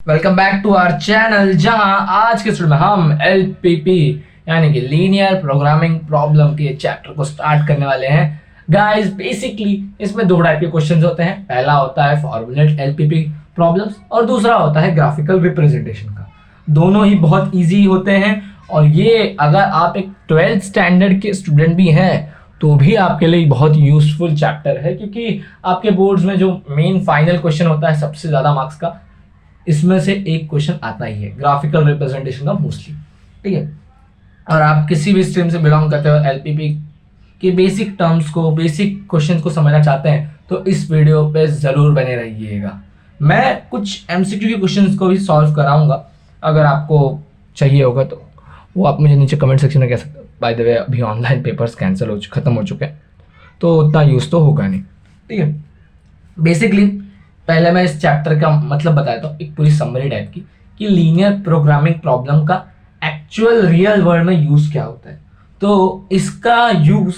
Welcome back to our channel, जहां आज के स्टूडियो में हम LPP यानी कि लीनियर प्रोग्रामिंग प्रॉब्लम के चैप्टर को स्टार्ट करने वाले हैं। गाइस, बेसिकली इसमें दो टाइप के क्वेश्चंस होते हैं। पहला होता है फॉर्मुलेट LPP प्रॉब्लम्स और दूसरा होता है ग्राफिकल रिप्रेजेंटेशन का। दोनों ही बहुत इजी होते हैं और ये अगर आप एक 12th स्टैंडर्ड के स्टूडेंट भी हैं तो भी आपके लिए बहुत यूजफुल चैप्टर है, क्योंकि आपके बोर्ड्स में जो मेन फाइनल क्वेश्चन होता है सबसे ज़्यादा मार्क्स का, इसमें से एक क्वेश्चन आता ही है ग्राफिकल रिप्रेजेंटेशन का मोस्टली। ठीक है, और आप किसी भी स्ट्रीम से बिलोंग करते हो, LPP के बेसिक टर्म्स को, बेसिक क्वेश्चन को समझना चाहते हैं तो इस वीडियो पे ज़रूर बने रहिएगा। मैं कुछ MCQ के क्वेश्चंस को भी सॉल्व कराऊंगा, अगर आपको चाहिए होगा तो वो आप मुझे नीचे कमेंट सेक्शन में कह सकते हो। बाय द वे, अभी ऑनलाइन पेपर्स खत्म हो चुके हैं तो उतना यूज़ तो होगा नहीं। ठीक है, बेसिकली पहले मैं इस चैप्टर का मतलब बताता हूँ, एक पूरी समरी टाइप की, कि लीनियर प्रोग्रामिंग प्रॉब्लम का एक्चुअल रियल वर्ल्ड में यूज़ क्या होता है। तो इसका यूज़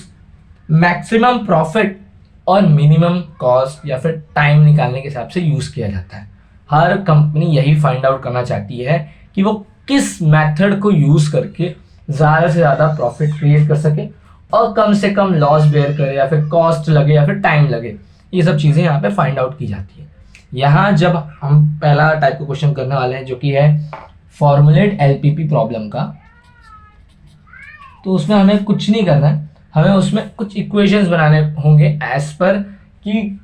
मैक्सिमम प्रॉफिट और मिनिमम कॉस्ट या फिर टाइम निकालने के हिसाब से यूज़ किया जाता है। हर कंपनी यही फाइंड आउट करना चाहती है कि वो किस मेथड को यूज़ करके ज़्यादा से ज़्यादा प्रॉफिट क्रिएट कर सके और कम से कम लॉस बेयर करे, या फिर कॉस्ट लगे या फिर टाइम लगे। ये सब चीज़ें यहाँ पे फाइंड आउट की जाती है। यहाँ जब हम पहला टाइप का क्वेश्चन करने वाले हैं जो कि है फॉर्मुलेट LPP प्रॉब्लम का, तो उसमें हमें कुछ नहीं करना है, हमें उसमें कुछ इक्वेशंस बनाने होंगे एज पर कि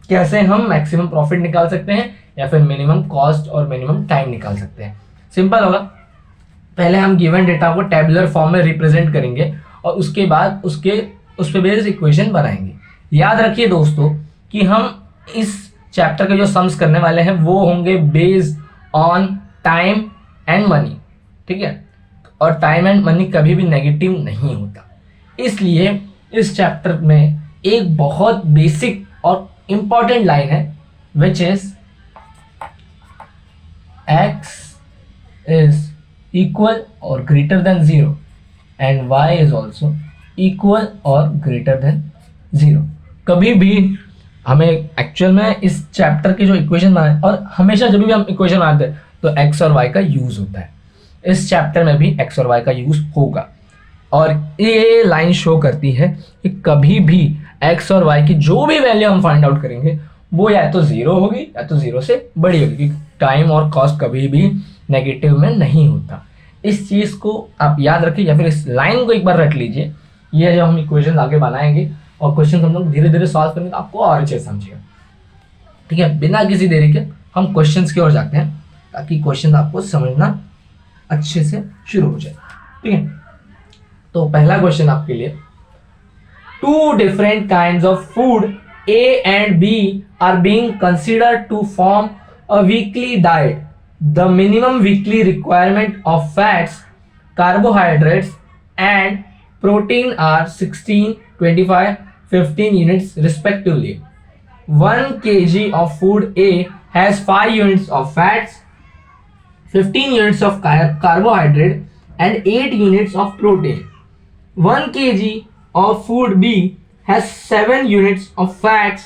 कैसे हम मैक्सिमम प्रॉफिट निकाल सकते हैं या फिर मिनिमम कॉस्ट और मिनिमम टाइम निकाल सकते हैं। सिंपल होगा, पहले हम गिवन डेटा को टेबुलर फॉर्म में रिप्रेजेंट करेंगे और उसके बाद उस पे बेस्ड इक्वेशन बनाएंगे। याद रखिए दोस्तों कि हम इस चैप्टर के जो सम्स करने वाले हैं वो होंगे based on time and money. ठीक है, और टाइम एंड मनी कभी भी नेगेटिव नहीं होता। इसलिए इस चैप्टर में एक बहुत बेसिक और इम्पॉर्टेंट लाइन है which is x is equal or greater than 0 and y is also equal or greater than 0। कभी भी हमें एक्चुअल में इस चैप्टर के जो इक्वेशन बनाए, और हमेशा जब भी हम इक्वेशन बनाते हैं तो x और y का यूज होता है, इस चैप्टर में भी x और y का यूज होगा। और ये लाइन शो करती है कि कभी भी x और y की जो भी वैल्यू हम फाइंड आउट करेंगे वो या तो 0 होगी या तो 0 से बड़ी होगी, क्योंकि टाइम और कॉस्ट कभी भी नेगेटिव में नहीं होता। इस चीज़ को आप याद रखिए, या फिर इस लाइन को एक बार रट लीजिए। ये जब हम इक्वेशन आगे बनाएंगे और क्वेश्चन हम लोग धीरे धीरे सॉल्व करेंगे तो आपको और अच्छे समझिएगा। ठीक है, बिना किसी देरी के हम क्वेश्चंस की ओर जाते हैं ताकि क्वेश्चन आपको समझना अच्छे से शुरू हो जाए। ठीक है, तो पहला क्वेश्चन आपके लिए, two different kinds of food A and B are being considered to form a weekly diet. The minimum weekly requirement of fats, carbohydrates and protein are 16, 25, 15 units respectively. 1 kg of food A has 5 units of fats, 15 units of carbohydrate and 8 units of protein. 1 kg of food B has 7 units of fats,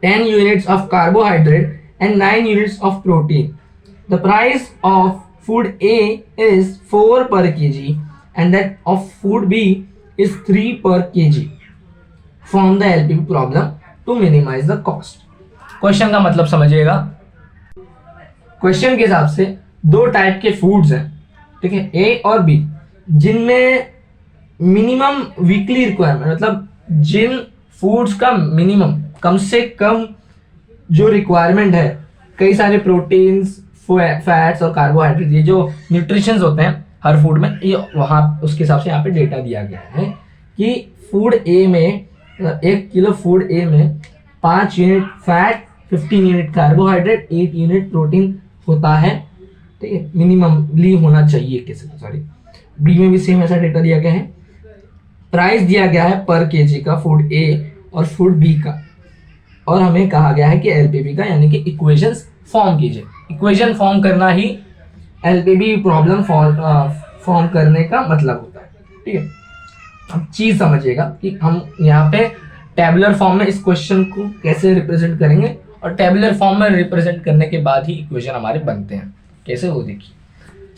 10 units of carbohydrate and 9 units of protein. The price of food A is 4 per kg and that of food B is 3 per kg. Form the LPP problem to minimize the cost. Question का मतलब समझिएगा। Question के हिसाब से दो type के foods हैं, ठीक है, A और B, जिनमें मिनिमम वीकली रिक्वायरमेंट, मतलब जिन फूड्स का मिनिमम, कम से कम जो रिक्वायरमेंट है, कई सारे प्रोटीन्स, फैट्स और कार्बोहाइड्रेट, ये जो न्यूट्रिशंस होते हैं हर फूड में, ये वहाँ उसके हिसाब से यहाँ पे डेटा दिया गया है कि फूड ए में, 1 किलो फूड ए में 5 unit fat, 15 unit carbohydrate, 8 unit protein होता है। ठीक है, मिनिममली होना चाहिए। सॉरी, बी में भी सेम ऐसा डेटा दिया गया है। प्राइस दिया गया है पर केजी का फूड ए और फूड बी का, और हमें कहा गया है कि LPP का, यानी कि इक्वेशंस फॉर्म कीजिए। इक्वेशन फॉर्म करना ही LPP प्रॉब्लम फॉर्म करने का मतलब होता है। ठीक है, अब चीज़ समझिएगा कि हम यहाँ पे टेबुलर फॉर्म में इस क्वेश्चन को कैसे रिप्रेजेंट करेंगे और टेबुलर फॉर्म में रिप्रेजेंट करने के बाद ही इक्वेशन हमारे बनते हैं। कैसे, वो देखिए।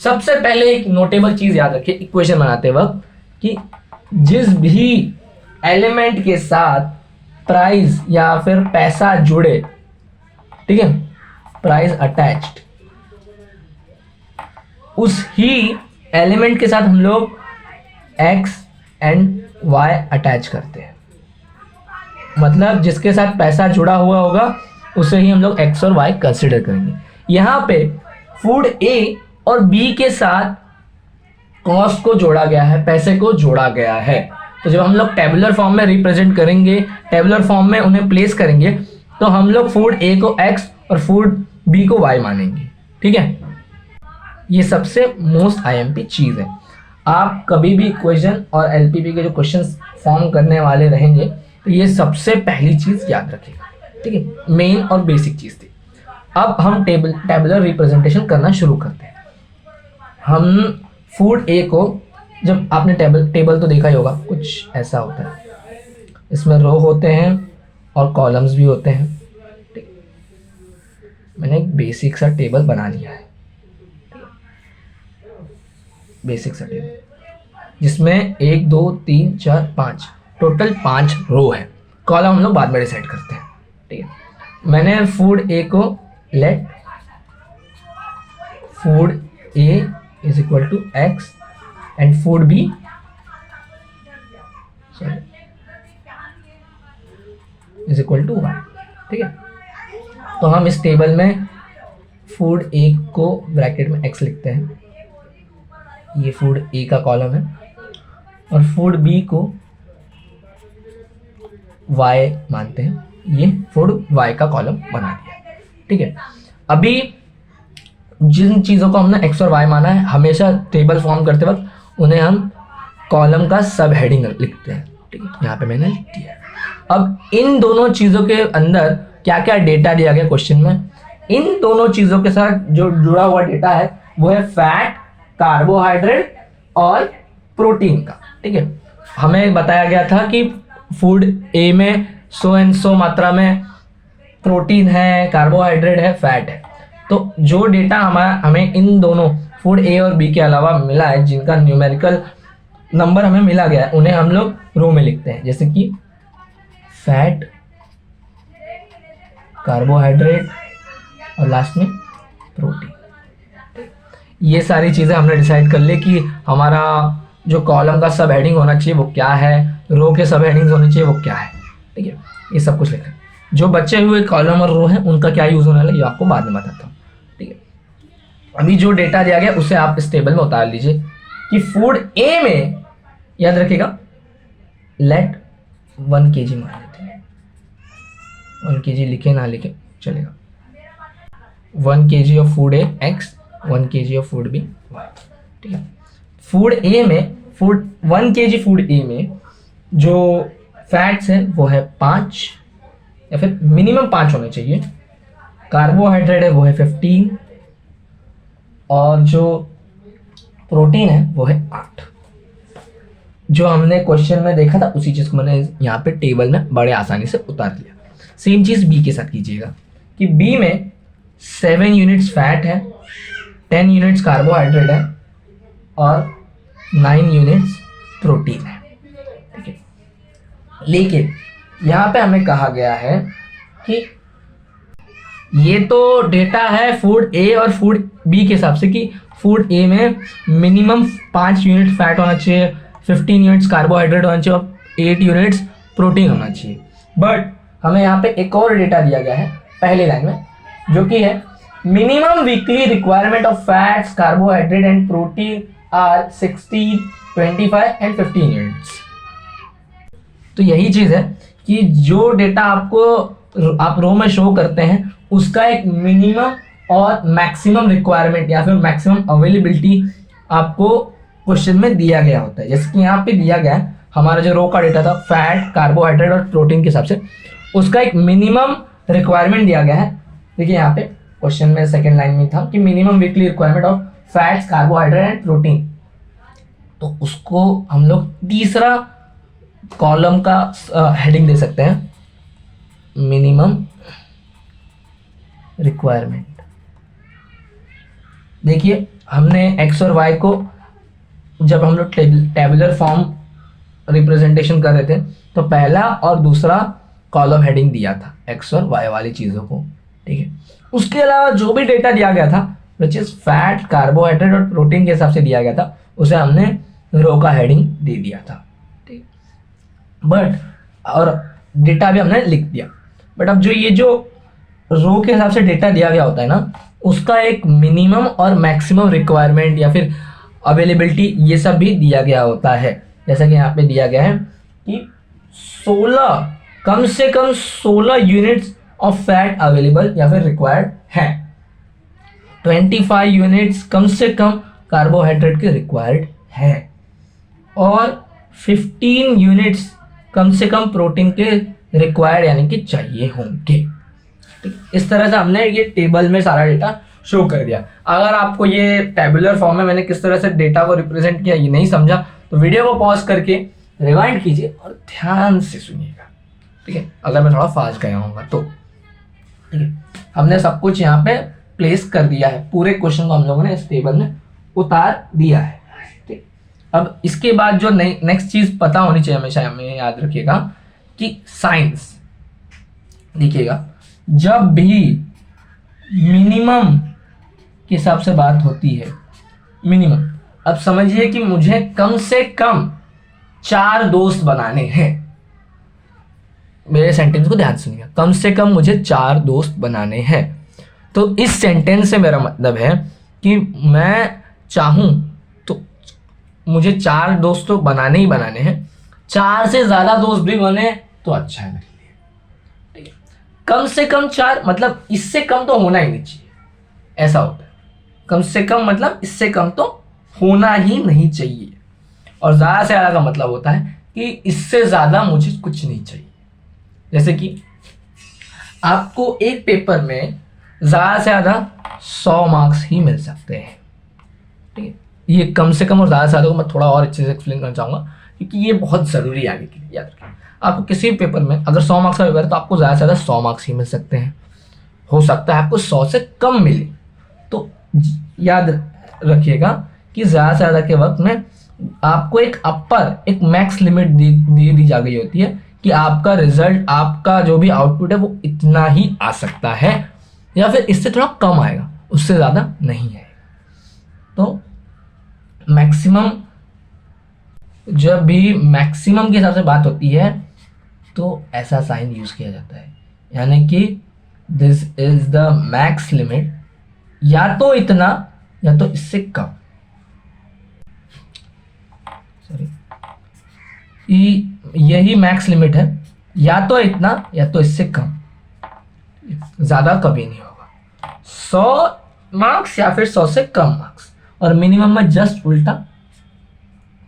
सबसे पहले एक नोटेबल चीज याद रखिए इक्वेशन बनाते वक्त कि जिस भी एलिमेंट के साथ प्राइस या फिर पैसा जुड़े, ठीक है, प्राइस अटैच्ड, उस ही एलिमेंट के साथ हम लोग एक्स एंड वाई अटैच करते हैं। मतलब जिसके साथ पैसा जुड़ा हुआ होगा उसे ही हम लोग एक्स और वाई कंसिडर करेंगे। यहाँ पे फूड ए और बी के साथ कॉस्ट को जोड़ा गया है, पैसे को जोड़ा गया है। तो जब हम लोग टेबुलर फॉर्म में रिप्रेजेंट करेंगे, टेबुलर फॉर्म में उन्हें प्लेस करेंगे, तो हम लोग फूड ए को एक्स और फूड बी को वाई मानेंगे। ठीक है, ये सबसे मोस्ट आईएमपी चीज है। आप कभी भी इक्वेशन और एलपीपी के जो क्वेश्चंस फॉर्म करने वाले रहेंगे तो ये सबसे पहली चीज याद रखिएगा। ठीक है, मेन और बेसिक चीज थी। अब हम टेबुलर रिप्रेजेंटेशन करना शुरू करते हैं। हम फूड ए को, जब आपने टेबल तो देखा ही होगा, कुछ ऐसा होता है, इसमें रो होते हैं और कॉलम्स भी होते हैं। ठीक, मैंने एक बेसिक सा टेबल बना लिया है, बेसिक सा टेबल जिसमें 1 2 3 4 5 टोटल 5 रो है। कॉलम हम लोग बाद में डिसाइड करते हैं। ठीक है, मैंने फूड ए को let food A is equal to x and food B is equal to y. ठीक है, तो हम इस टेबल में फूड ए को ब्रैकेट में एक्स लिखते हैं, ये फूड ए का कॉलम है, और फूड बी को वाई मानते हैं, ये फूड वाई का कॉलम बना दिया। ठीक है, अभी जिन चीज़ों को हमने एक्स और वाई माना है, हमेशा टेबल फॉर्म करते वक्त उन्हें हम कॉलम का सब हेडिंग लिखते हैं। ठीक है, यहाँ पे मैंने लिख दिया। अब इन दोनों चीज़ों के अंदर क्या क्या डेटा दिया गया क्वेश्चन में, इन दोनों चीज़ों के साथ जो जुड़ा हुआ डेटा है वो है फैट, कार्बोहाइड्रेट और प्रोटीन का। ठीक है, हमें बताया गया था कि फूड ए में सो एंड सो मात्रा में प्रोटीन है, कार्बोहाइड्रेट है, फैट है। तो जो डेटा हमें इन दोनों फूड ए और बी के अलावा मिला है, जिनका न्यूमेरिकल नंबर हमें मिला गया है, उन्हें हम लोग रो में लिखते हैं, जैसे कि फैट, कार्बोहाइड्रेट और लास्ट में प्रोटीन। ये सारी चीज़ें हमने डिसाइड कर ली कि हमारा जो कॉलम का सब हेडिंग होना चाहिए वो क्या है, रो के सब हेडिंग्स होने चाहिए वो क्या है। ठीक है, ये सब कुछ लिखा है। जो बचे हुए कॉलम और रो हैं उनका क्या यूज़ होने वाला है ये आपको बाद में बताता हूँ। ठीक है, अभी जो डेटा दिया गया उसे आप इस टेबल में उतार लीजिए कि फूड ए में, याद रखिएगा, लेट 1 kg मान लेते हैं, 1 kg लिखे ना लिखे चलेगा। 1 kg of food A x, 1 kg of food B y. ठीक है, फूड ए में, 1 kg फूड ए में जो फैट्स है वो है 5 या फिर मिनिमम 5 होने चाहिए, कार्बोहाइड्रेट है वो है 15 और जो प्रोटीन है वो है 8। जो हमने क्वेश्चन में देखा था उसी चीज़ को मैंने यहाँ पे टेबल में बड़े आसानी से उतार दिया। सेम चीज़ बी के साथ कीजिएगा कि बी में 7 यूनिट्स फैट है, 10 यूनिट्स कार्बोहाइड्रेट है और 9 यूनिट्स प्रोटीन है। ठीक है, लेकिन यहाँ पे हमें कहा गया है कि ये तो डेटा है फूड ए और फूड बी के हिसाब से कि फूड ए में मिनिमम 5 यूनिट फैट होना चाहिए, 15 यूनिट्स कार्बोहाइड्रेट होना चाहिए और 8 यूनिट्स प्रोटीन होना चाहिए। बट हमें यहाँ पे एक और डेटा दिया गया है पहली लाइन में, जो कि है minimum weekly requirement of fats, carbohydrate and protein are 16, 25 and 15 units. तो यही चीज़ है कि जो डेटा आपको आप रो में शो करते हैं उसका एक मिनिमम और मैक्सिमम रिक्वायरमेंट या फिर मैक्सिमम अवेलेबिलिटी आपको क्वेश्चन में दिया गया होता है। जैसे कि यहाँ पे दिया गया है हमारा जो रो का डेटा था फैट, कार्बोहाइड्रेट और प्रोटीन के हिसाब से, उसका एक मिनिमम रिक्वायरमेंट दिया गया है। देखिए यहाँ पे क्वेश्चन में सेकेंड लाइन में था कि minimum weekly requirement of fats, carbohydrate and protein. तो उसको हम लोग तीसरा कॉलम का हेडिंग दे सकते हैं, मिनिमम रिक्वायरमेंट। देखिए हमने एक्स और वाई को जब हम लोग टेबुलर फॉर्म रिप्रेजेंटेशन कर रहे थे तो पहला और दूसरा कॉलम हेडिंग दिया था एक्स और वाई वाली चीज़ों को, ठीक है। उसके अलावा जो भी डेटा दिया गया था विच इज़ फैट, कार्बोहाइड्रेट और प्रोटीन के हिसाब से दिया गया था, उसे हमने रो का हेडिंग दे दिया था, ठीक। बट और डेटा भी हमने लिख दिया। बट अब जो ये जो रो के हिसाब से डेटा दिया गया होता है ना, उसका एक मिनिमम और मैक्सिमम रिक्वायरमेंट या फिर अवेलेबिलिटी ये सब भी दिया गया होता है। जैसा कि यहाँ पे दिया गया है कि 16 कम से कम 16 यूनिट्स ऑफ फैट अवेलेबल या फिर रिक्वायर्ड है, 25 यूनिट्स कम से कम कार्बोहाइड्रेट के रिक्वायर्ड है और 15 यूनिट्स कम से कम प्रोटीन के रिक्वायर्ड यानी कि चाहिए होंगे। इस तरह से हमने ये टेबल में सारा डेटा शो कर दिया। अगर आपको ये टेबुलर फॉर्म में मैंने किस तरह से डेटा को रिप्रेजेंट किया ये नहीं समझा तो वीडियो को पॉज करके रिवाइंड कीजिए और ध्यान से सुनिएगा, ठीक है। अगर मैं थोड़ा फास्ट गया हूँगा तो, ठीक है। हमने सब कुछ यहाँ पे प्लेस कर दिया है, पूरे क्वेश्चन को हम लोगों ने इस टेबल में उतार दिया है, ठीक। अब इसके बाद जो नेक्स्ट चीज पता होनी चाहिए हमेशा, हमें याद रखिएगा कि साइंस, देखिएगा जब भी मिनिमम के हिसाब से बात होती है, मिनिमम, अब समझिए कि मुझे कम से कम 4 दोस्त बनाने हैं। मेरे सेंटेंस को ध्यान सुनिएगा, कम से कम मुझे 4 दोस्त बनाने हैं। तो इस सेंटेंस से मेरा मतलब है कि मैं चाहूं तो मुझे 4 दोस्त तो बनाने ही बनाने हैं, 4 से ज्यादा दोस्त भी बने तो अच्छा है मेरे लिए, ठीक है। कम से कम 4 मतलब इससे कम तो होना ही नहीं चाहिए, ऐसा होता है। कम से कम मतलब इससे कम तो होना ही नहीं चाहिए, और ज्यादा से ज्यादा का मतलब होता है कि इससे ज्यादा मुझे कुछ नहीं चाहिए। जैसे कि आपको एक पेपर में ज्यादा से ज्यादा 100 मार्क्स ही मिल सकते हैं, ठीक है। ये कम से कम और ज्यादा से ज्यादा को मैं थोड़ा और अच्छे से एक्सप्लेन करना चाहूंगा क्योंकि ये बहुत जरूरी है आगे के लिए। याद रखिए, आपको किसी भी पेपर में अगर 100 मार्क्स का पेपर है तो आपको ज्यादा से ज्यादा 100 मार्क्स ही मिल सकते हैं। हो सकता है आपको 100 से कम मिले, तो याद रखिएगा कि ज्यादा से ज्यादा के वक्त में आपको एक अपर, एक मैक्स लिमिट दी जा गई होती है कि आपका रिजल्ट, आपका जो भी आउटपुट है वो इतना ही आ सकता है या फिर इससे थोड़ा कम आएगा, उससे ज्यादा नहीं आएगा। तो मैक्सिमम, जब भी मैक्सिमम के हिसाब से बात होती है तो ऐसा साइन यूज किया जाता है, यानी कि this is the max limit, या तो इतना या तो इससे कम। सॉरी, यही मैक्स लिमिट है, या तो इतना या तो इससे कम, ज्यादा कभी नहीं होगा। 100 मार्क्स या फिर 100 से कम मार्क्स, और मिनिमम में जस्ट उल्टा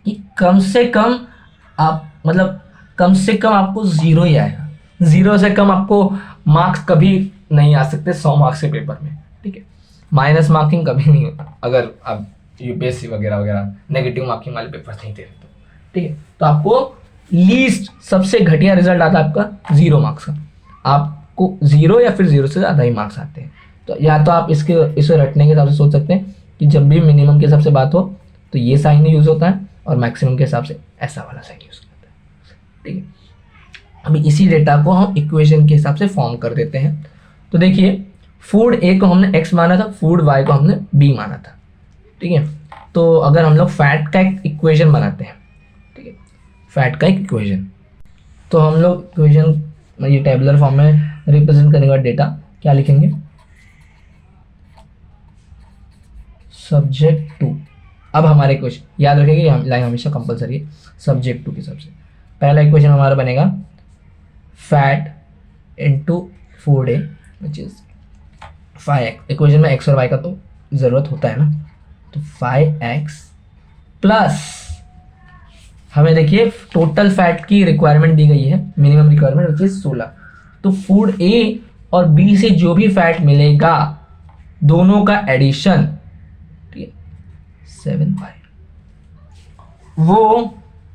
कि कम से कम आप, मतलब कम से कम आपको 0 ही आएगा, 0 से कम आपको मार्क्स कभी नहीं आ सकते 100 मार्क्स के पेपर में, ठीक है। माइनस मार्किंग कभी नहीं होता अगर आप यूपीएससी वगैरह वगैरह नेगेटिव मार्किंग वाले पेपर नहीं दे रहे तो, ठीक है। तो आपको लीस्ट, सबसे घटिया रिजल्ट आता है आपका 0 मार्क्स का, आपको 0 या फिर 0 से ज़्यादा ही मार्क्स आते हैं। तो या तो आप इसे रटने के हिसाब से सोच सकते हैं कि जब भी मिनिमम के हिसाब से बात हो तो ये साइन यूज होता है, और मैक्सिमम के हिसाब से ऐसा वाला साइन यूज करते हैं, ठीक है। अभी इसी डेटा को हम इक्वेशन के हिसाब से फॉर्म कर देते हैं। तो देखिए, फूड ए को हमने x माना था, फूड y को हमने b माना था, ठीक है। तो अगर हम लोग फैट का एक इक्वेशन बनाते हैं, ठीक है, फैट का एक इक्वेशन, तो हम लोग इक्वेशन ये टेबुलर फॉर्म में रिप्रेजेंट करने के बाद डेटा क्या लिखेंगे, सब्जेक्ट टू। अब हमारे इक्वेशन याद रखेंगे, ये लाइन हमेशा कंपलसरी है, सब्जेक्ट टू की सबसे पहला इक्वेशन हमारा बनेगा fat into food A which is 5x। Equation में x और y का तो ज़रूरत होता है ना, तो 5x प्लस, हमें देखिए टोटल फैट की रिक्वायरमेंट दी गई है, मिनिमम रिक्वायरमेंट विच इज 16। तो फूड A और B से जो भी फैट मिलेगा दोनों का एडिशन, ठीक है, 7y, वो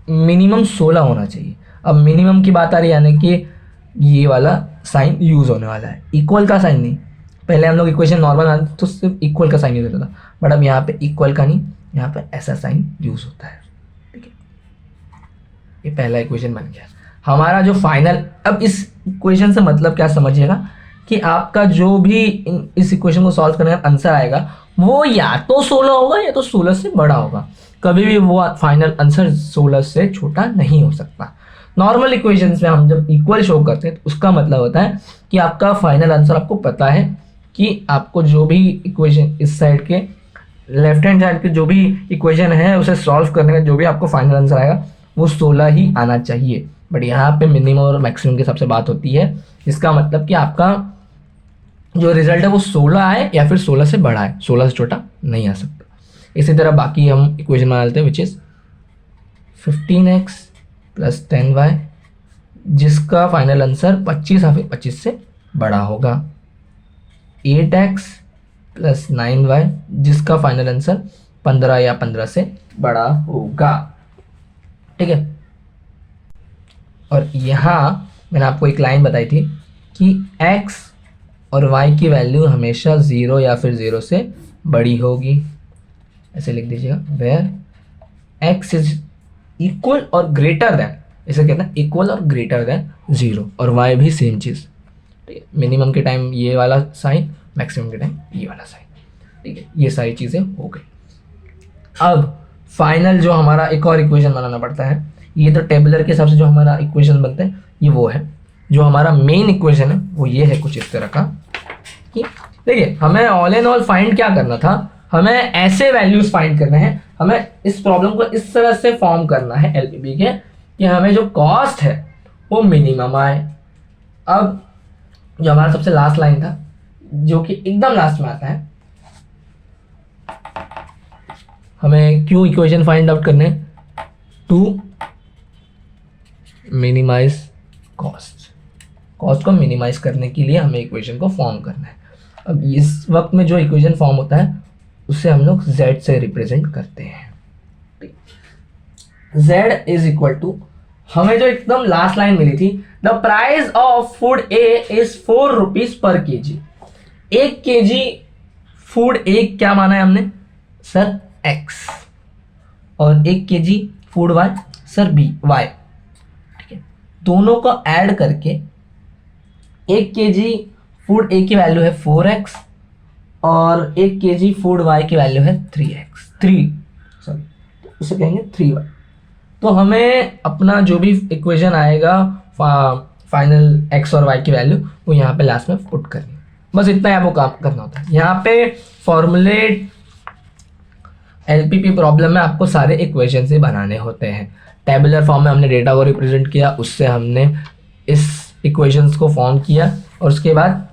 मिनिमम 16 होना चाहिए। अब मिनिमम की बात आ रही है, यानी कि ये वाला साइन यूज होने वाला है, इक्वल का साइन नहीं। पहले हम लोग इक्वेशन नॉर्मल आते तो सिर्फ इक्वल का साइन यूज होता था, बट अब यहाँ पे इक्वल का नहीं, यहाँ पे ऐसा साइन यूज होता है। ठीक है, ये पहला इक्वेशन बन गया हमारा जो फाइनल। अब इस इक्वेशन से मतलब क्या समझिएगा कि आपका जो भी इस इक्वेशन को सॉल्व करने का आंसर आएगा वो या तो 16 होगा या तो 16 से बड़ा होगा, कभी भी वो फाइनल आंसर 16 से छोटा नहीं हो सकता। नॉर्मल इक्वेशंस में हम जब इक्वल शो करते हैं तो उसका मतलब होता है कि आपका फाइनल आंसर आपको पता है कि आपको जो भी इक्वेशन इस साइड के लेफ्ट हैंड साइड के जो भी इक्वेशन है उसे सॉल्व करने का जो भी आपको फाइनल आंसर आएगा वो 16 ही आना चाहिए। बट यहाँ पे मिनिमम और मैक्सिमम के सबसे बात होती है, इसका मतलब कि आपका जो रिजल्ट है वो 16 आए या फिर 16 से बड़ा है, 16 से छोटा नहीं आ सकता। इसी तरह बाकी हम इक्वेशन बना लेते हैं which is 15x plus 10y जिसका फाइनल आंसर 25 या फिर 25 से बड़ा होगा, 8x प्लस 9y जिसका फाइनल आंसर 15 या 15 से बड़ा होगा। ठीक है, और यहाँ मैंने आपको एक लाइन बताई थी कि x और y की वैल्यू हमेशा 0 या फिर 0 से बड़ी होगी। ऐसे लिख दीजिएगा, वेयर x इज इक्वल और ग्रेटर देन, इसे कहते हैं इक्वल और ग्रेटर देन 0, और y भी सेम चीज़। ठीक है, मिनिमम के टाइम ये वाला साइन, मैक्सिमम के टाइम ये वाला साइन। ठीक है, ये सारी चीज़ें हो गई। अब फाइनल जो हमारा एक और इक्वेशन बनाना पड़ता है, ये तो टेबुलर के हिसाब से जो हमारा इक्वेशन बनते हैं ये वो है। जो हमारा मेन इक्वेशन है वो ये है कुछ इस तरह का कि देखिए हमें ऑल एंड ऑल फाइंड क्या करना था, हमें ऐसे वैल्यूज फाइंड करने हैं, हमें इस प्रॉब्लम को इस तरह से फॉर्म करना है एलपीपी के कि हमें जो कॉस्ट है वो मिनिमम आए। अब जो हमारा सबसे लास्ट लाइन था जो कि एकदम लास्ट में आता है, हमें क्यों इक्वेशन फाइंड आउट करने, टू मिनिमाइज कॉस्ट, कॉस्ट को मिनिमाइज करने के लिए हमें इक्वेशन को फॉर्म करना है। अब इस वक्त में जो इक्वेशन फॉर्म होता है उसे हम लोग z से रिप्रेजेंट करते हैं। z इज इक्वल टू, हमें जो एकदम लास्ट लाइन मिली थी, the price of food A is 4 rupees per kg. 1 kg food A क्या माना है हमने सर x, और 1 केजी फूड y सर b y। ठीक है, दोनों को ऐड करके 1 केजी फूड ए की वैल्यू है 4x और 1 केजी फूड y की वैल्यू है 3 सॉरी उसे कहेंगे 3y। तो हमें अपना जो भी इक्वेशन आएगा फाइनल x और y की वैल्यू वो यहाँ पे लास्ट में पुट करनी है, बस इतना है वो काम करना होता है। यहाँ पे फॉर्मुलेट एलपीपी प्रॉब्लम में आपको सारे इक्वेशन से बनाने होते हैं। टेबुलर फॉर्म में हमने डेटा को रिप्रेजेंट किया, उससे हमने इस इक्वेशंस को फॉर्म किया, और उसके बाद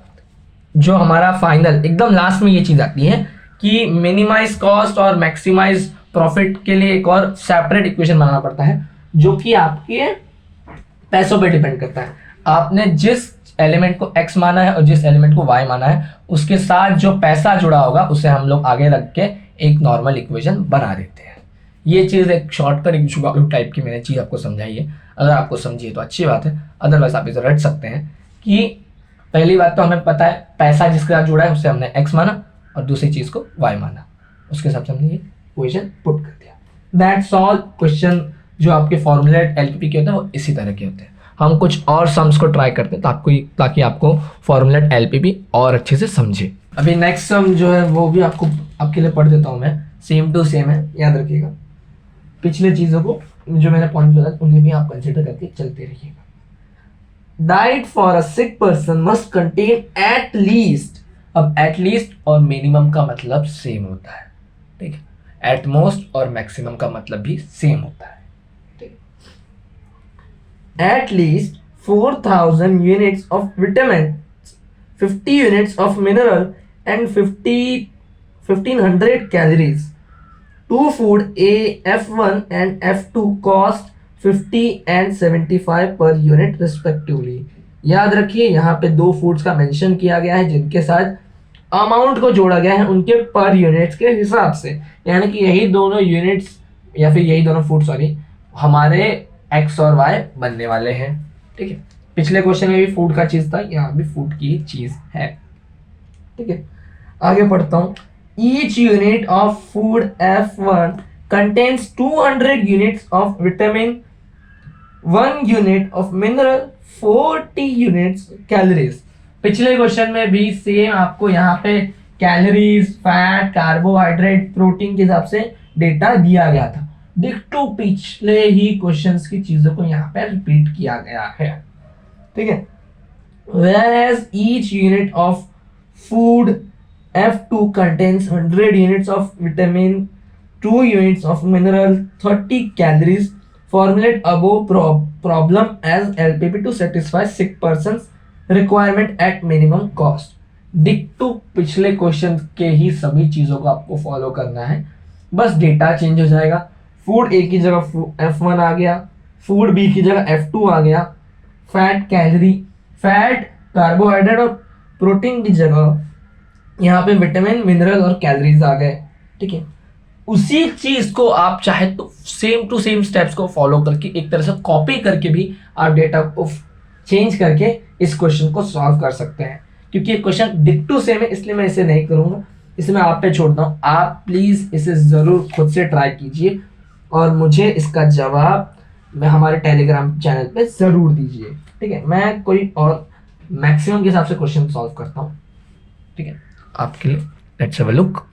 जो हमारा फाइनल एकदम लास्ट में ये चीज़ आती है कि मिनिमाइज कॉस्ट और मैक्सिमाइज प्रॉफिट के लिए एक और सेपरेट इक्वेशन बनाना पड़ता है जो कि आपके पैसों पे डिपेंड करता है। आपने जिस एलिमेंट को x माना है और जिस एलिमेंट को y माना है उसके साथ जो पैसा जुड़ा होगा उसे हम लोग आगे रख के एक नॉर्मल इक्वेशन बना देते हैं। ये चीज़ एक शॉर्टकट एक जुगाड़ू टाइप की मैंने चीज़ आपको समझाई है। अगर आपको समझिए तो अच्छी बात है, अदरवाइज आप इसे रट सकते हैं कि पहली बात तो हमें पता है पैसा जिसके साथ जुड़ा है उससे हमने x माना और दूसरी चीज़ को y माना, उसके हिसाब से हमने ये इक्वेशन पुट कर दिया। That's all. क्वेश्चन जो आपके फॉर्मुलेट एलपीपी के होते हैं वो इसी तरह के होते हैं। हम कुछ और सम्स को ट्राई करते हैं ताकि आपको फॉर्मुलेट एलपीपी और अच्छे से समझे। अभी नेक्स्ट सम जो है वो भी आपके लिए पढ़ देता हूँ मैं, सेम टू सेम है, याद रखिएगा। पिछले चीज़ों को जो मैंने पॉइंट बताया उन्हें भी आप कंसिडर करके चलते रहिएगा। Diet for a sick person must contain at least, अब एट लीस्ट और मिनिमम का मतलब सेम होता है, ठीक है। एट मोस्ट और मैक्सिमम का मतलब भी सेम होता है, ठीक है। At least 4000 units of vitamin, 50 units of mineral and 1500 calories to food A F1 and F2 cost 50 and 75 per unit respectively. याद रखिए यहाँ पे दो फूड्स का मेंशन किया गया है जिनके साथ अमाउंट को जोड़ा गया है उनके पर यूनिट्स के हिसाब से, यानी कि यही दोनों यूनिट्स या फिर यही दोनों फूड हमारे एक्स और वाई बनने वाले हैं, ठीक है। पिछले क्वेश्चन में भी फूड का चीज़ था, यहाँ भी फूड की चीज़ है। ठीक है, आगे पढ़ता हूँ। Each unit of food F1 contains 200 units of vitamin, 1 unit of mineral, 40 units calories. पिछले क्वेश्चन में भी सेम आपको यहाँ पे कैलोरीज, फैट, कार्बोहाइड्रेट, प्रोटीन के हिसाब से डेटा दिया गया था। डिक्टो पिछले ही क्वेश्चंस की चीजों को यहाँ पे रिपीट किया गया है, ठीक है। Whereas each unit of food F2 contains 100 units of vitamin, 2 units of mineral, 30 calories. Formulate above problem as LPP to satisfy sick person's requirement at minimum cost. डिक्टो पिछले क्वेश्चन के ही सभी चीजों को आपको फॉलो करना है, बस डेटा चेंज हो जाएगा। फूड ए की जगह F1 आ गया, फूड बी की जगह F2 आ गया, फैट कैलोरी, फैट कार्बोहाइड्रेट और प्रोटीन की जगह यहाँ पे विटामिन, मिनरल और कैलोरीज आ गए, ठीक है। उसी चीज को आप चाहे तो सेम टू सेम स्टेप्स को फॉलो करके एक तरह से कॉपी करके भी आप डेटा को चेंज करके इस क्वेश्चन को सॉल्व कर सकते हैं। क्योंकि ये क्वेश्चन डिक्टो सेम है इसलिए मैं इसे नहीं करूंगा, इसे मैं आप पे छोड़ता हूँ। आप प्लीज इसे जरूर खुद से ट्राई कीजिए और मुझे इसका जवाब मैं हमारे टेलीग्राम चैनल पे जरूर दीजिए, ठीक है। मैं कोई और मैक्सिमम के हिसाब से क्वेश्चन सॉल्व करता हूँ, ठीक है, आपके लिए। Let's have a look.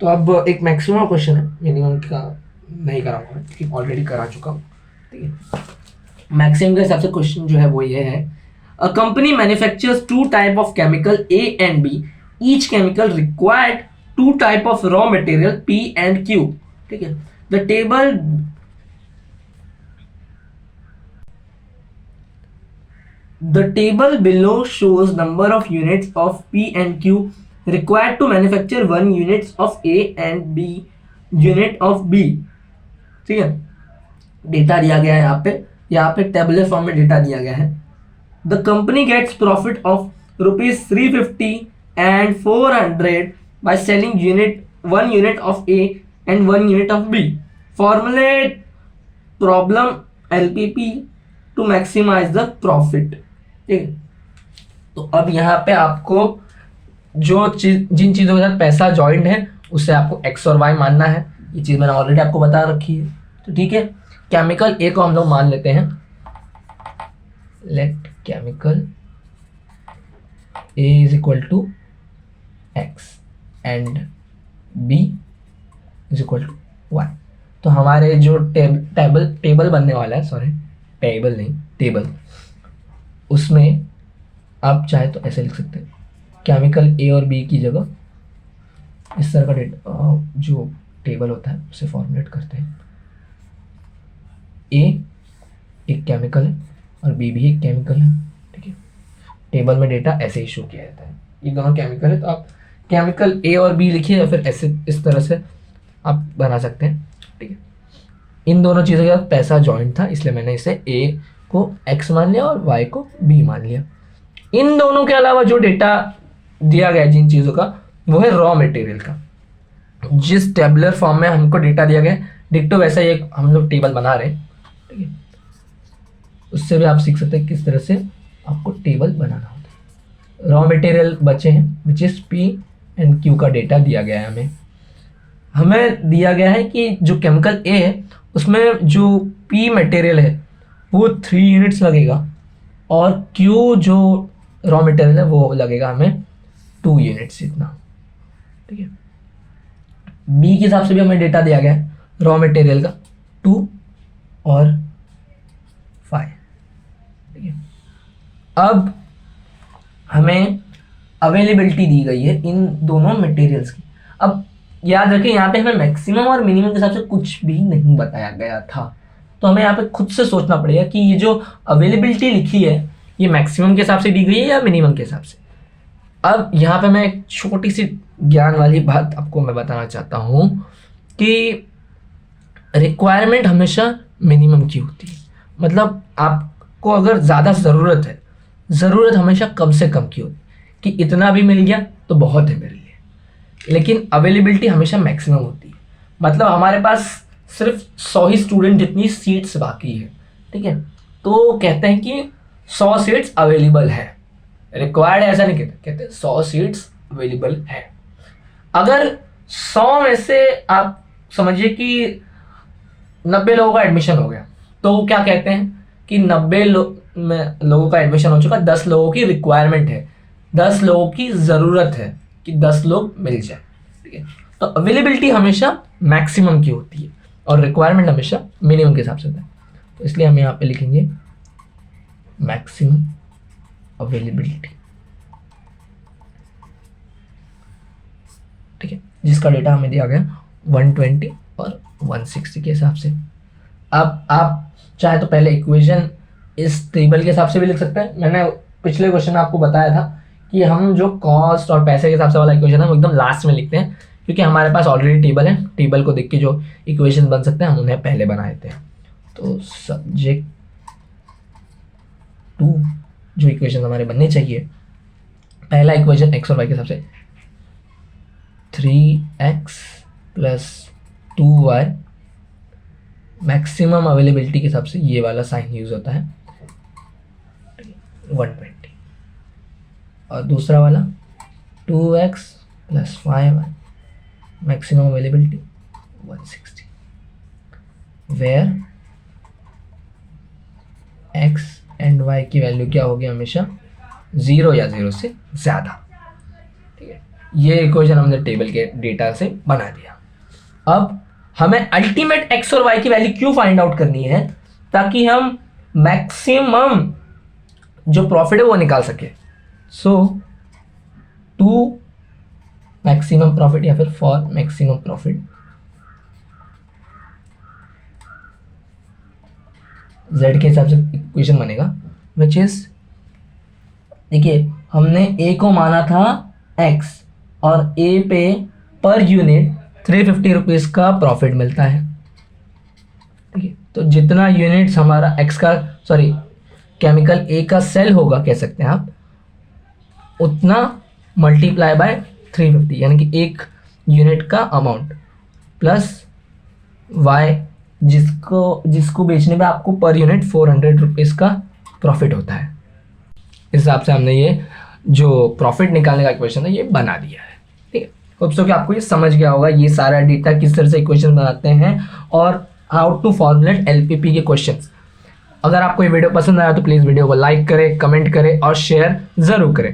तो अब एक मैक्सिमम क्वेश्चन है, मिनिमम का नहीं कराऊंगा क्योंकि ऑलरेडी करा चुका हूँ, ठीक है। मैक्सिमम के हिसाब से क्वेश्चन जो है वो ये है, a company manufactures two type of chemical A and B, each chemical required two type of raw material P and Q, ठीक है। The table below shows number of units of P and Q required to manufacture 1 units of A and B unit of B, ठीक है। Data दिया गया है यहाँ पे tabular form में डेटा दिया गया है। The company gets profit of ₹350 and 400 by selling 1 unit of A and 1 unit of B. Formulate problem LPP to maximize the profit, ठीक है। तो अब यहाँ पे आपको जो जिन चीज़ों के साथ पैसा जॉइंट है उससे आपको एक्स और वाई मानना है। ये चीज़ मैंने ऑलरेडी आपको बता रखी है, तो ठीक है। केमिकल ए को हम लोग मान लेते हैं, let chemical A is equal to x and B is equal to y. तो हमारे जो टेबल बनने वाला है, सॉरी टेबल नहीं टेबल, उसमें आप चाहे तो ऐसे लिख सकते हैं, केमिकल ए और बी की जगह इस तरह का जो टेबल होता है उसे फॉर्मुलेट करते हैं। ए एक केमिकल है और बी भी एक केमिकल है, ठीक है। टेबल में डेटा ऐसे ही शो किया जाता है, ये दोनों केमिकल है, तो आप केमिकल ए और बी लिखिए या फिर ऐसे इस तरह से आप बना सकते हैं, ठीक है। इन दोनों चीज़ों के साथ पैसा जॉइंट था इसलिए मैंने इसे ए को x मान लिया और y को b मान लिया। इन दोनों के अलावा जो डेटा दिया गया जिन चीज़ों का, वो है रॉ मटेरियल का। जिस टेबुलर फॉर्म में हमको डेटा दिया गया, डिक्टो वैसा ही एक हम लोग टेबल बना रहे हैं, ठीक है। उससे भी आप सीख सकते हैं किस तरह से आपको टेबल बनाना होता है। रॉ मटेरियल बचे हैं which is P and Q का डेटा दिया गया है हमें दिया गया है कि जो केमिकल A है उसमें जो P मटेरियल है वो 3 यूनिट्स लगेगा और Q जो रॉ मटेरियल है वो लगेगा हमें 2 यूनिट्स इतना, ठीक है। B के हिसाब से भी हमें डेटा दिया गया है रॉ मटेरियल का 2 और 5, ठीक है। अब हमें अवेलेबिलिटी दी गई है इन दोनों मटेरियल्स की। अब याद रखें यहाँ पे हमें मैक्सिमम और मिनिमम के हिसाब से कुछ भी नहीं बताया गया था, तो हमें यहाँ पे खुद से सोचना पड़ेगा कि ये जो अवेलेबिलिटी लिखी है ये मैक्सिमम के हिसाब से दी गई है या मिनिमम के हिसाब से। अब यहाँ पे मैं एक छोटी सी ज्ञान वाली बात आपको मैं बताना चाहता हूँ कि रिक्वायरमेंट हमेशा मिनिमम की होती है। मतलब आपको अगर ज़्यादा ज़रूरत हमेशा कम से कम की होती है कि इतना भी मिल गया तो बहुत है मेरे लिए, लेकिन अवेलेबिलिटी हमेशा मैक्सिमम होती है। मतलब हमारे पास सिर्फ 100 ही स्टूडेंट जितनी सीट्स बाकी है, ठीक है, तो कहते हैं कि 100 सीट्स अवेलेबल है, रिक्वायर्ड ऐसा नहीं कहते, कहते 100 सीट्स अवेलेबल है। अगर 100 में से आप समझिए कि 90 लोगों का एडमिशन हो गया, तो वो क्या कहते हैं कि 90 लोगों का एडमिशन हो चुका, 10 लोगों की रिक्वायरमेंट है, 10 लोगों की ज़रूरत है कि 10 लोग मिल जाए, ठीक है। तो अवेलेबिलिटी हमेशा मैक्सिमम की होती है और रिक्वायरमेंट हमेशा मिनिमम के हिसाब से होता है। तो इसलिए हम यहाँ पे लिखेंगे मैक्सिमम अवेलेबिलिटी, ठीक है, जिसका डेटा हमें दिया गया 120 और 160 के हिसाब से। अब आप चाहे तो पहले इक्वेशन इस टेबल के हिसाब से भी लिख सकते हैं। मैंने पिछले क्वेश्चन में आपको बताया था कि हम जो कॉस्ट और पैसे के हिसाब से वाला इक्वेशन है वो एकदम लास्ट में लिखते हैं, क्योंकि हमारे पास ऑलरेडी टेबल है, टेबल को देख के जो इक्वेशन बन सकते हैं हम उन्हें पहले बना देते हैं। तो सब्जेक्ट टू जो इक्वेशन हमारे बनने चाहिए, पहला इक्वेशन एक्स और वाई के हिसाब से 3x + 2y, मैक्सिमम अवेलेबिलिटी के हिसाब से ये वाला साइन यूज होता है 120, और दूसरा वाला 2x + 5y, maximum availability 160, where x and y की वैल्यू क्या होगी, हमेशा 0 या 0 से ज़्यादा, ठीक है। ये इक्वेशन हमने टेबल के डेटा से बना दिया। अब हमें अल्टीमेट x और y की वैल्यू क्यों फाइंड आउट करनी है, ताकि हम मैक्सिमम जो प्रॉफिट है वो निकाल सके। सो टू मैक्सिमम प्रॉफिट या फिर फॉर मैक्सिमम प्रॉफिट z के हिसाब से इक्वेशन बनेगा, विच इज, देखिए हमने a को माना था x और a पे पर यूनिट 350 रुपीज़ का प्रॉफिट मिलता है, ठीक है। तो जितना यूनिट्स हमारा x का केमिकल a का सेल होगा कह सकते हैं आप, उतना मल्टीप्लाई बाय 350, यानी कि एक यूनिट का अमाउंट प्लस y जिसको बेचने में आपको पर यूनिट 400 रुपीज़ का प्रॉफिट होता है। इस हिसाब से हमने ये जो प्रॉफिट निकालने का इक्वेशन है ये बना दिया है, ठीक है। होप सो कि आपको ये समझ गया होगा ये सारा डेटा किस तरह से इक्वेशन बनाते हैं और हाउ टू फॉर्मुलेट एलपीपी के क्वेश्चंस। अगर आपको ये वीडियो पसंद आया तो प्लीज़ वीडियो को लाइक करें, कमेंट करें और शेयर ज़रूर करें।